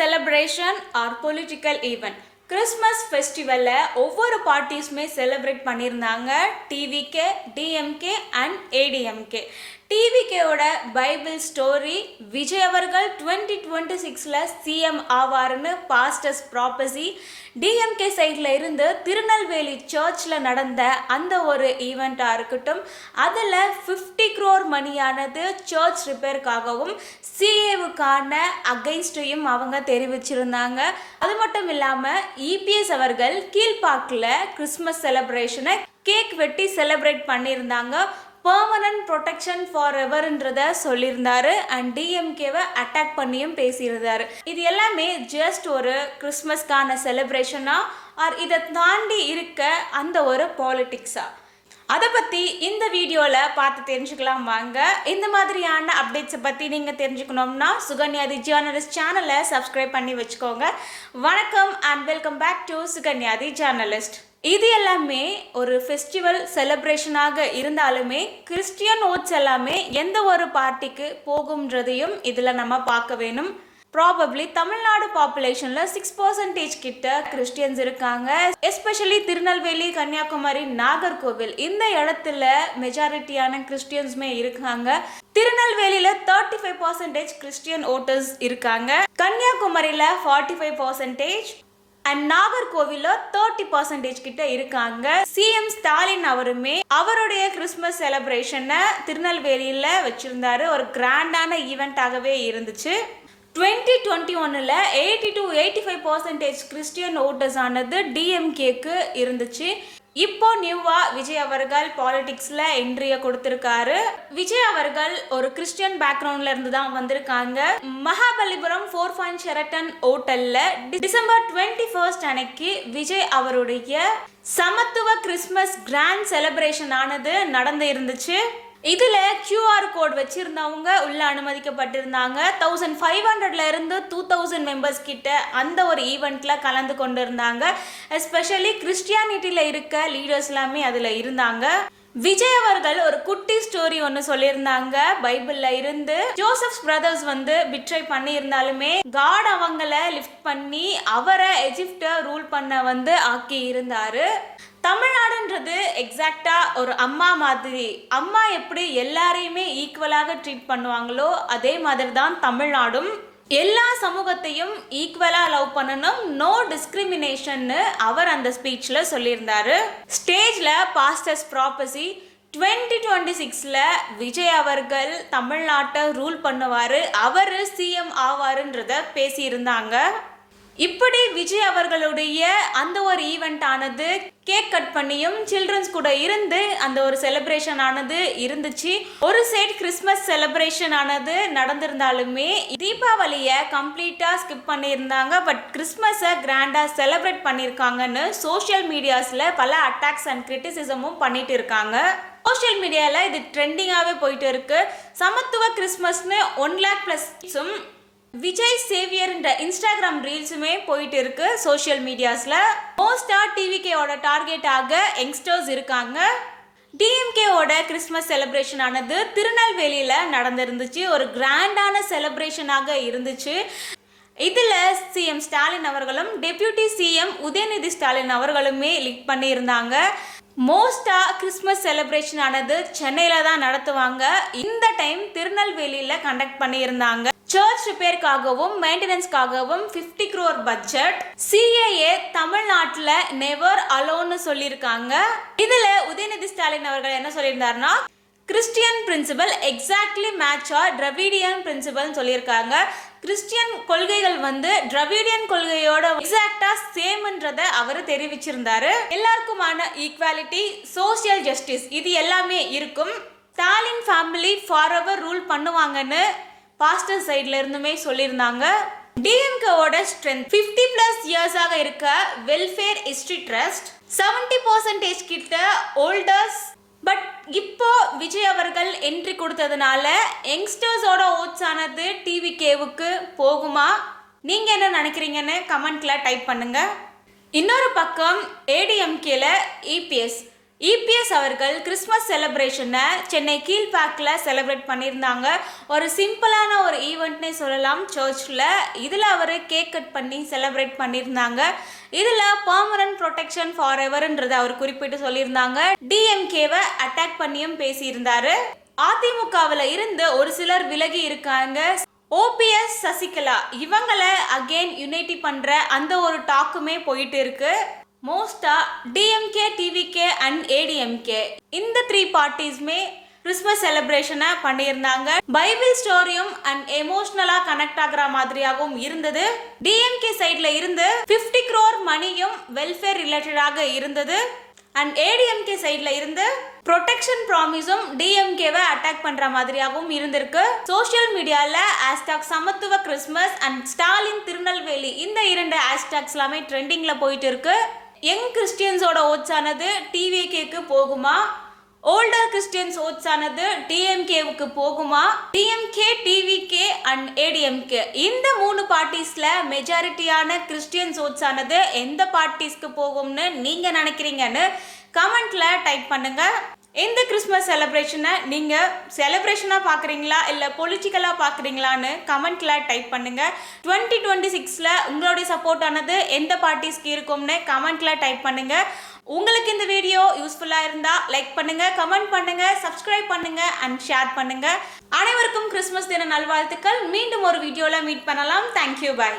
celebration or political event. Christmas ஃபெஸ்டிவலில் ஒவ்வொரு பார்ட்டிஸுமே செலிப்ரேட் பண்ணியிருந்தாங்க. டிவிகே, டிஎம்கே அண்ட் ஏடிஎம்கே. டிவிகேவோட பைபிள் ஸ்டோரி, விஜய் அவர்கள் 2026 சிஎம் ஆவார்னு பாஸ்டர்ஸ் ப்ராப்பசி. டிஎம்கே சைடில் இருந்து திருநெல்வேலி சர்ச்சில் நடந்த அந்த ஒரு ஈவெண்ட்டாக இருக்கட்டும், அதில் 50 crore மணியானது சர்ச் ரிப்பேருக்காகவும் சிஏவுக்கான அகைன்ஸ்டையும் அவங்க தெரிவிச்சிருந்தாங்க. அது மட்டும் இல்லாமல் இபிஎஸ் அவர்கள் கீழ்பாக்கில் கிறிஸ்மஸ் செலிப்ரேஷனை கேக் வெட்டி செலிப்ரேட் பண்ணியிருந்தாங்க. பெர்மனன்ட் ப்ரொடெக்ஷன் ஃபார் எவர்ன்றத சொல்லியிருந்தாரு அண்ட் டிஎம்கேவை அட்டாக் பண்ணியும் பேசியிருந்தாரு. இது எல்லாமே ஜஸ்ட் ஒரு கிறிஸ்மஸ்க்கான செலிப்ரேஷனா ஆர் இதை தாண்டி இருக்க அந்த ஒரு பாலிட்டிக்ஸா, அதை பற்றி இந்த வீடியோவில் பார்த்து தெரிஞ்சுக்கலாம் வாங்க. இந்த மாதிரியான அப்டேட்ஸை பற்றி நீங்கள் தெரிஞ்சுக்கணும்னா சுகன்யா தி ஜேர்னலிஸ்ட் சேனலை சப்ஸ்கிரைப் பண்ணி வச்சுக்கோங்க. வணக்கம் and welcome back to Sukanya the journalist. இது எல்லாமே ஒரு ஃபெஸ்டிவல் செலிப்ரேஷனாக இருந்தாலுமே கிறிஸ்டியன் ஓட்ஸ் எல்லாமே எந்த ஒரு பார்ட்டிக்கு போகும்ன்றதையும் இதில் நம்ம பார்க்க வேணும். ப்ராபப்ளி தமிழ்நாடு பாப்புலேஷனில் 6% கிட்ட கிறிஸ்டியன்ஸ் இருக்காங்க. எஸ்பெஷலி திருநெல்வேலி, கன்னியாகுமரி, நாகர்கோவில் இந்த இடத்துல மெஜாரிட்டியான கிறிஸ்டியன்ஸுமே இருக்காங்க. திருநெல்வேலியில் 35% கிறிஸ்டியன் ஓட்டர்ஸ் இருக்காங்க. கன்னியாகுமரியில் 45% அண்ட் நாகர்கோவிலில் 30% கிட்ட இருக்காங்க. சிஎம் ஸ்டாலின் அவருமே அவருடைய கிறிஸ்மஸ் செலிப்ரேஷனை திருநெல்வேலியில் வச்சிருந்தாரு. ஒரு கிராண்டான ஈவெண்ட்டாகவே இருந்துச்சு. 2021 80 to 85% கிறிஸ்டியன் ஓட்டர்ஸ் ஆனது டிஎம்கேக்கு இருந்துச்சு. இப்போ நியூவா விஜய் அவர்கள் பாலிடிக்ஸ்ல என்ட்ரியை கொடுத்திருக்காரு. விஜய் அவர்கள் ஒரு கிறிஸ்டியன் பேக்ரவுண்ட்ல இருந்து தான் வந்திருக்காங்க. மகாபலிபுரம் 4 பாயிண்ட் ஷெரட்டன் ஹோட்டல்ல டிசம்பர் 21 அன்னைக்கு விஜய் அவருடைய சமத்துவ கிறிஸ்மஸ் கிராண்ட் செலிப்ரேஷன் ஆனது நடந்து இருந்துச்சு. இதுல QR கோட் வச்சிருந்தவங்க உள்ள அனுமதிக்கப்பட்டிருந்தாங்க. 1500 இருந்து 2000 மெம்பர்ஸ் கிட்ட அந்த ஒரு ஈவெண்ட்ல கலந்து கொண்டு இருந்தாங்க. எஸ்பெஷலி கிறிஸ்டியானிட்டியில இருக்க லீடர்ஸ் எல்லாமே அதுல இருந்தாங்க. விஜய் அவர்கள் ஒரு குட்டி ஸ்டோரி ஒன்று சொல்லியிருந்தாங்க. பைபிள்ல இருந்து ஜோசப்ஸ் பிரதர்ஸ் பிட்ரை பண்ணி இருந்தாலுமே காட் அவங்கள லிஃப்ட் பண்ணி அவரை எஜிப்ட ரூல் பண்ண ஆக்கி இருந்தாரு. தமிழ்நாடுன்றது எக்ஸாக்டா ஒரு அம்மா மாதிரி. அம்மா எப்படி எல்லாரையுமே ஈக்குவலாக ட்ரீட் பண்ணுவாங்களோ அதே மாதிரி தான் தமிழ்நாடும். எல்லா சமூகத்தையும் ஈக்குவலா லவ் பண்ணணும், நோ டிஸ்கிரிமினேஷன் அவர் அந்த ஸ்பீச்ல சொல்லியிருந்தாரு. ஸ்டேஜ்ல பாஸ்டர்ஸ் ப்ராப்பசி 2026 விஜய் அவர்கள் தமிழ்நாட்டை ரூல் பண்ணுவாரு, அவர் சிஎம் ஆவாருன்றத பேசியிருந்தாங்க. இப்படி விஜய் அவர்களுடைய அந்த ஒரு ஈவெண்ட் ஆனது கேக் கட் பண்ணியும் சில்ட்ரன்ஸ் கூட இருந்து அந்த ஒரு செலிப்ரேஷன் ஆனது இருந்துச்சு. ஒரு சைட் கிறிஸ்மஸ் செலிப்ரேஷன் ஆனது நடந்திருந்தாலுமே தீபாவளியை கம்ப்ளீட்டா ஸ்கிப் பண்ணியிருந்தாங்க. பட் கிறிஸ்மஸை கிராண்டா செலிப்ரேட் பண்ணியிருக்காங்கன்னு சோஷியல் மீடியாஸ்ல பல அட்டாக்ஸ் அண்ட் கிரிட்டிசிசமும் பண்ணிட்டு இருக்காங்க. சோஷியல் மீடியாவில் இது ட்ரெண்டிங்காகவே போயிட்டு இருக்கு. சமத்துவ கிறிஸ்மஸ்னு 1 lakh+ விஜய் சேவியர் இன்ஸ்டாகிராம் ரீல்ஸுமே போயிட்டு இருக்கு சோஷியல் மீடியாஸ்ல. மோஸ்டா டிவிகேவோட டார்கெட்டாக யங்ஸ்டர்ஸ் இருக்காங்க. டிஎம்கேவோட கிறிஸ்மஸ் செலிப்ரேஷன் ஆனது திருநெல்வேலியில நடந்திருந்துச்சு. ஒரு கிராண்டான செலிப்ரேஷனாக இருந்துச்சு. இதுல சிஎம் ஸ்டாலின் அவர்களும் டெப்யூட்டி சிஎம் உதயநிதி ஸ்டாலின் அவர்களுமே லீட் பண்ணியிருந்தாங்க. மோஸ்டா கிறிஸ்மஸ் செலிப்ரேஷன் ஆனது சென்னையில தான் நடத்துவாங்க. இந்த டைம் திருநெல்வேலியில கண்டக்ட் பண்ணியிருந்தாங்க. சர்ச் ரிப்பேருக்காகவும் மெயின்டெனன்ஸ்க்காகவும் 50 crore பட்ஜெட். சிஏஏ தமிழ்நாட்டில் நெவர் அலோன்னு சொல்லியிருக்காங்க. இதுல உதயநிதி ஸ்டாலின் அவர்கள் என்ன சொல்லியிருந்தாருன்னா, கிறிஸ்டியன் பிரின்சிபல் எக்ஸாக்ட்லி மேட்சா டிராவிடியன் பிரின்சிபல் சொல்லியிருக்காங்க. கிறிஸ்டியன் கொள்கைகள் டிராவிடியன் கொள்கையோட எக்ஸாக்டா சேம்ன்றத அவர் தெரிவிச்சிருந்தாரு. எல்லாருக்குமான ஈக்குவாலிட்டி, சோசியல் ஜஸ்டிஸ் இது எல்லாமே இருக்கும். Stalin family for ever rule பண்ணுவாங்கன்னு பாஸ்டர் சைட்ல இருந்துமே சொல்லியிருந்தாங்க. டிஎம்கேவோட ஸ்ட்ரென்த் 50+ இயர்ஸாக இருக்க வெல்ஃபேர் ஹிஸ்டரி ட்ரஸ்ட் 70% கிட்ட ஓல்டர்ஸ். பட் இப்போ விஜய் அவர்கள் என்ட்ரி கொடுத்ததுனால யங்ஸ்டர்ஸோட ஓட்ஸ் ஆனது டிவிகேவுக்கு போகுமா? நீங்க என்ன நினைக்கிறீங்கன்னு கமெண்ட்ல டைப் பண்ணுங்க. இன்னொரு பக்கம் ஏடிஎம்கேல இபிஎஸ் இபிஎஸ் அவர்கள் கிறிஸ்மஸ் செலிப்ரேஷனை சென்னை கீழ்பாக்கில் செலிப்ரேட் பண்ணியிருந்தாங்க. ஒரு சிம்பிளான ஒரு ஈவெண்ட்னே சொல்லலாம் சர்ச்சில். இதில் அவர் கேக் கட் பண்ணி செலிப்ரேட் பண்ணியிருந்தாங்க. இதில் பர்மனன்ட் ப்ரொடெக்ஷன் ஃபார் எவர்ன்றதை அவர் குறிப்பிட்டு சொல்லியிருந்தாங்க. டிஎம்கேவை அட்டாக் பண்ணியும் பேசியிருந்தாரு. அதிமுகவில் இருந்து ஒரு சிலர் விலகி இருக்காங்க. ஓபிஎஸ், சசிகலா இவங்களை அகெயின் யுனைட்டி பண்ற அந்த ஒரு டாக்குமே போயிட்டு இருக்கு. மோஸ்டா டிஎம்கே, டிவிகே அண்ட் ஏடிஎம்கே இந்த 3 பார்ட்டிஸ்மே கிறிஸ்மஸ் செலிப்ரேஷனை பண்ணியிருந்தாங்க. பைபிள் ஸ்டோரியும் அண்ட் எமோஷனலா கனெக்ட் ஆகிற மாதிரியாகவும் இருந்தது. டிஎம்கே சைட்ல இருந்து 50 crore மணியும் வெல்ஃபேர் ரிலேட்டடாக இருந்தது. அண்ட் ஏடிஎம்கே சைட்ல இருந்து ப்ரொடெக்ஷன் ப்ராமிஸும் டிஎம்கேவை அட்டாக் பண்ற மாதிரியாகவும் இருந்திருக்கு. சோஷியல் மீடியால ஹேஷ்டாக் சமத்துவ கிறிஸ்மஸ் அண்ட் ஸ்டாலின் திருநெல்வேலி இந்த 2 ஹேஷ்டாக்ஸ் எல்லாமே ட்ரெண்டிங்ல போயிட்டு இருக்கு. யங் கிறிஸ்டியன்ஸோட ஓட்ஸ் ஆனது டிவிகேக்கு போகுமா, ஓல்டர் கிறிஸ்டியன்ஸ் ஓட்ஸ் ஆனது டிஎம்கேவுக்கு போகுமா, டிஎம்கே, டிவிகே அண்ட் ஏடிஎம்கே இந்த 3 பார்ட்டிஸ்ல மெஜாரிட்டியான கிறிஸ்டியன்ஸ் ஓட்ஸ் ஆனது எந்த பார்ட்டிஸ்க்கு போகும்னு நீங்க நினைக்கிறீங்கன்னு கமெண்ட்ல டைப் பண்ணுங்க. இந்த கிறிஸ்மஸ் செலிப்ரேஷனை நீங்க செலிப்ரேஷனா பாக்குறீங்களா இல்ல பொலிட்டிக்கலா பாக்குறீங்களான்னு கமெண்ட்ல டைப் பண்ணுங்க. 2026ல உங்களுடைய சப்போர்ட் ஆனது எந்த பார்ட்டிஸ்க்கு இருக்கும்னு கமெண்ட்ல டைப் பண்ணுங்க. உங்களுக்கு இந்த வீடியோ யூஸ்ஃபுல்லா இருந்தா லைக் பண்ணுங்க, கமெண்ட் பண்ணுங்க, சப்ஸ்கிரைப் பண்ணுங்க அண்ட் ஷேர் பண்ணுங்க. அனைவருக்கும் கிறிஸ்மஸ் தின நல்வாழ்த்துக்கள். மீண்டும் ஒரு வீடியோல மீட் பண்ணலாம். Thank you, by.